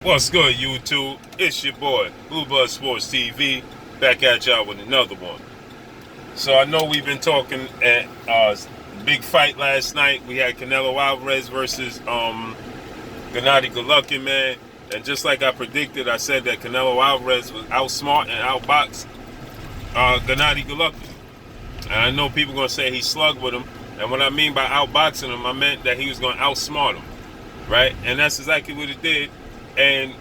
What's good, YouTube? It's your boy, Blue Blood Sports TV, back at y'all with another one. So I know we've been talking at big fight last night. We had Canelo Alvarez versus GENNADY, Golovkin, man. And just like I predicted, I said that Canelo Alvarez was outsmart and outboxed GENNADY, Golovkin. And I know people gonna say he slugged with him. And what I mean by outboxing him, I meant that he was gonna outsmart him, right? And that's exactly what it did. And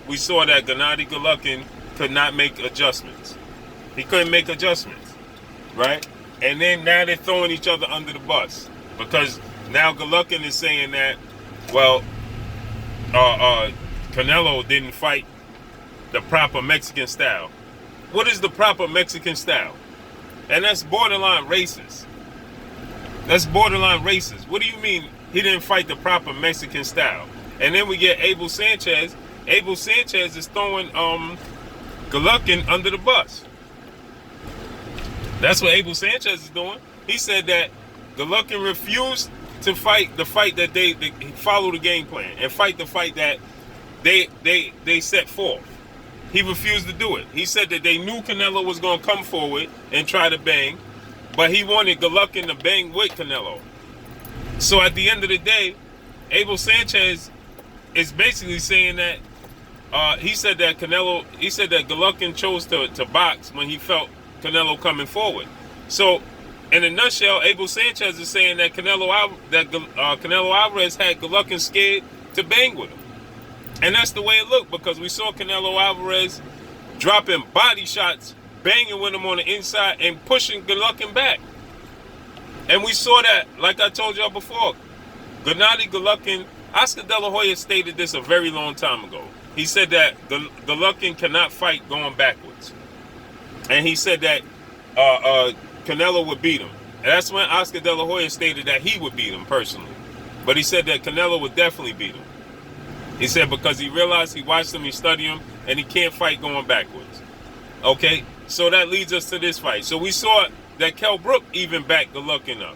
we saw that GENNADY Golovkin could not make adjustments. He couldn't make adjustments, right? And then now they're throwing each other under the bus because now Golovkin is saying that, well, Canelo didn't fight the proper Mexican style. What is the proper Mexican style? And that's borderline racist. That's borderline racist. What do you mean he didn't fight the proper Mexican style? And then we get Abel Sanchez. Abel Sanchez is throwing Golovkin under the bus. That's what Abel Sanchez is doing. He said that Golovkin refused to fight the fight that they follow the game plan and fight the fight that they set forth. He refused to do it. He said that they knew Canelo was going to come forward and try to bang, but he wanted Golovkin to bang with Canelo. So at the end of the day, Abel Sanchez is basically saying that he said that Golovkin chose to box when he felt Canelo coming forward. So in a nutshell, Abel Sanchez is saying that Canelo Alvarez had Golovkin scared to bang with him. And that's the way it looked, because we saw Canelo Alvarez dropping body shots, banging with him on the inside and pushing Golovkin back. And we saw that, like I told y'all before, GENNADY Golovkin, Oscar De La Hoya stated this a very long time ago. He said that Golovkin cannot fight going backwards. And he said that Canelo would beat him. And that's when Oscar De La Hoya stated that he would beat him personally. But he said that Canelo would definitely beat him. He said because he realized, he watched him, he studied him, and he can't fight going backwards. Okay, so that leads us to this fight. So we saw that Kell Brook even backed Golovkin up,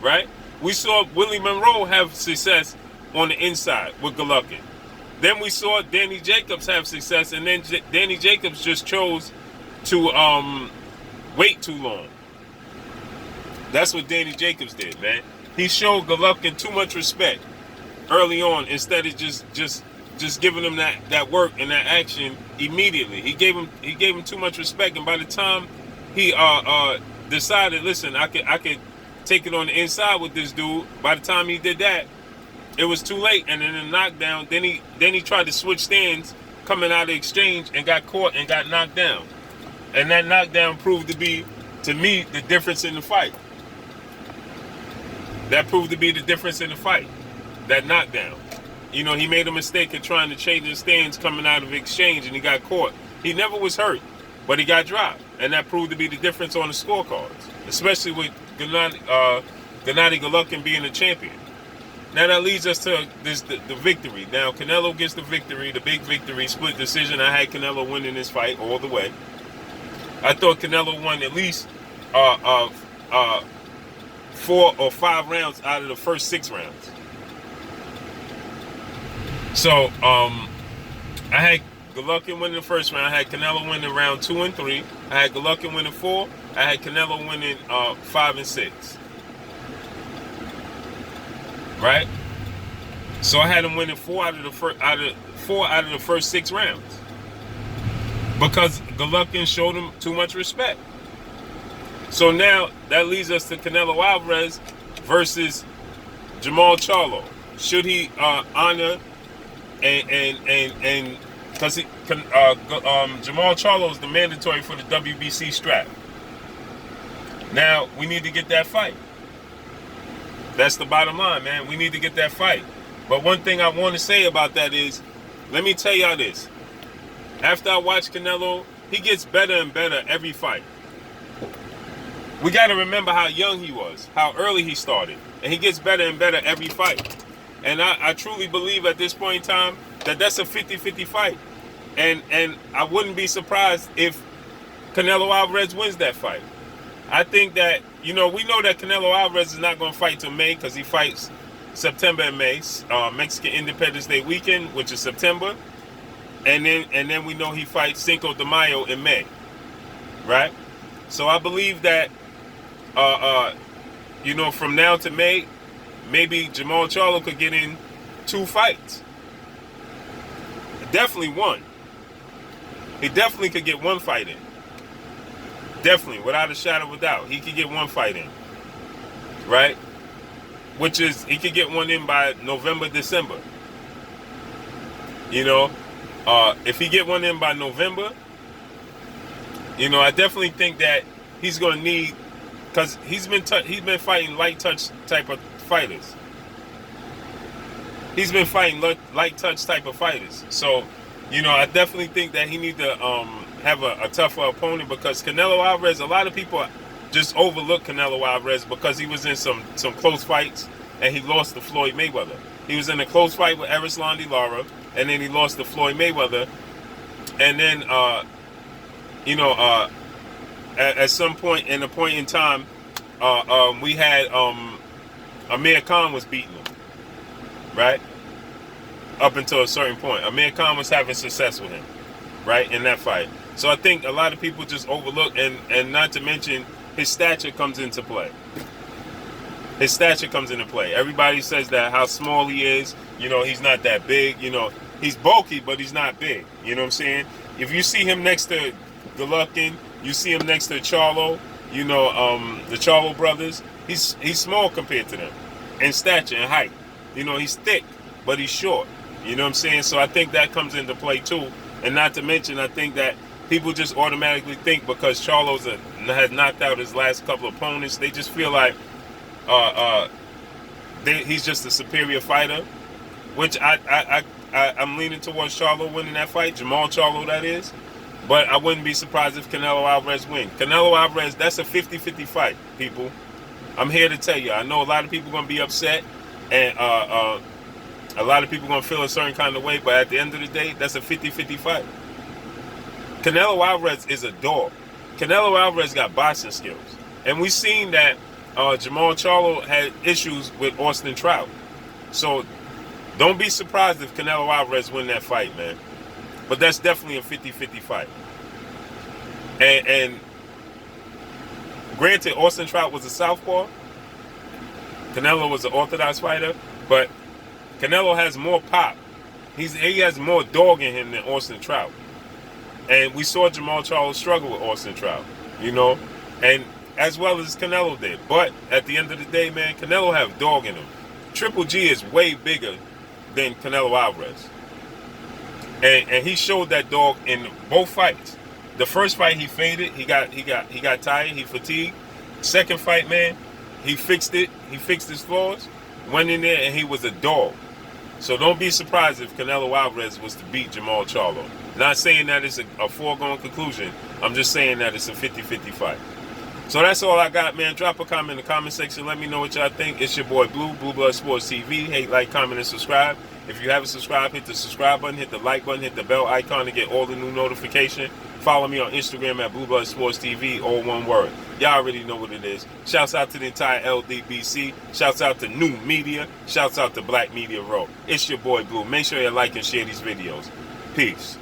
right? We saw Willie Monroe have success on the inside with Golovkin. Then we saw Danny Jacobs have success, and then Danny Jacobs just chose to wait too long. That's what Danny Jacobs did, man. He showed Golovkin too much respect early on instead of just giving him that work and that action immediately. He gave him too much respect, and by the time he decided, listen, I could take it on the inside with this dude, by the time he did that, it was too late. And then the knockdown, then he tried to switch stands coming out of the exchange and got caught and got knocked down. And that knockdown proved to be, to me, the difference in the fight. That proved to be the difference in the fight. That knockdown. You know, he made a mistake of trying to change his stance coming out of exchange, and he got caught. He never was hurt, but he got dropped. And that proved to be the difference on the scorecards, especially with GENNADY Golovkin being the champion. Now that leads us to the victory. Now Canelo gets the victory, the big victory, split decision. I had Canelo winning this fight all the way. I thought Canelo won at least 4 or 5 rounds out of the first 6 rounds. So I had Golovkin winning the first round. I had Canelo winning round 2 and 3. I had Golovkin winning 4. I had Canelo winning 5 and 6. Right? So I had him winning 4 out of the first 6 rounds, because Golovkin showed him too much respect. So now that leads us to Canelo Alvarez versus Jermall Charlo. Should he honor and because Jermall Charlo is the mandatory for the WBC strap. Now we need to get that fight. That's the bottom line, man. We need to get that fight. But one thing I want to say about that is, let me tell y'all this. After I watch Canelo, he gets better and better every fight. We got to remember how young he was, how early he started. And he gets better and better every fight. And I truly believe at this point in time that that's a 50-50 fight. And I wouldn't be surprised if Canelo Alvarez wins that fight. I think that, you know, we know that Canelo Alvarez is not going to fight till May, because he fights September and May, Mexican Independence Day weekend, which is September. and then we know he fights Cinco de Mayo in May, right? So I believe that you know, from now to May, maybe Jermall Charlo could get in 2 fights. Definitely one. He definitely could get 1 fight in. Definitely, without a shadow of a doubt, he could get 1 fight in, right? Which is, he could get 1 in by November, December. You know, if he get 1 in by November, you know, I definitely think that he's going to need, because he's been fighting light touch type of fighters. He's been fighting light touch type of fighters. So, you know, I definitely think that he need to have a tougher opponent, because Canelo Alvarez, a lot of people just overlook Canelo Alvarez because he was in some close fights and he lost to Floyd Mayweather. He was in a close fight with Erislandy Lara, and then he lost to Floyd Mayweather. And then, you know, at some point in time, we had Amir Khan was beating him, right? Up until a certain point, Amir Khan was having success with him, right, in that fight. So I think a lot of people just overlook, and not to mention his stature comes into play. His stature comes into play. Everybody says that how small he is. You know, he's not that big. You know, he's bulky, but he's not big. You know what I'm saying? If you see him next to Golovkin, you see him next to Charlo, you know, the Charlo brothers, he's small compared to them in stature and height. You know, he's thick, but he's short. You know what I'm saying? So I think that comes into play too. And not to mention, I think that people just automatically think because Charlo's has knocked out his last couple of opponents, they just feel like he's just a superior fighter, which I'm leaning towards Charlo winning that fight, Jermall Charlo that is. But I wouldn't be surprised if Canelo Alvarez win. Canelo Alvarez, that's a 50-50 fight, people. I'm here to tell you. I know a lot of people are going to be upset, and a lot of people are going to feel a certain kind of way, but at the end of the day, that's a 50-50 fight. Canelo Alvarez is a dog. Canelo Alvarez got boxing skills. And we've seen that Jermall Charlo had issues with Austin Trout. So don't be surprised if Canelo Alvarez win that fight, man. But that's definitely a 50-50 fight. And granted, Austin Trout was a southpaw. Canelo was an orthodox fighter. But Canelo has more pop. He has more dog in him than Austin Trout. And we saw Jermall Charlo struggle with Austin Trout, you know, and as well as Canelo did. But at the end of the day, man, Canelo have dog in him. Triple G is way bigger than Canelo Alvarez. And he showed that dog in both fights. The first fight he faded, he got tired, he fatigued. Second fight, man, he fixed it. He fixed his flaws, went in there, and he was a dog. So don't be surprised if Canelo Alvarez was to beat Jermall Charlo. Not saying that it's a foregone conclusion. I'm just saying that it's a 50-50 fight. So that's all I got, man. Drop a comment in the comment section. Let me know what y'all think. It's your boy Blue, Blue Blood Sports TV. Hate, like, comment, and subscribe. If you haven't subscribed, hit the subscribe button, hit the like button, hit the bell icon to get all the new notification. Follow me on Instagram at Blue Blood Sports TV, all one word. Y'all already know what it is. Shouts out to the entire LDBC. Shouts out to New Media. Shouts out to Black Media Row. It's your boy Blue. Make sure you like and share these videos. Peace.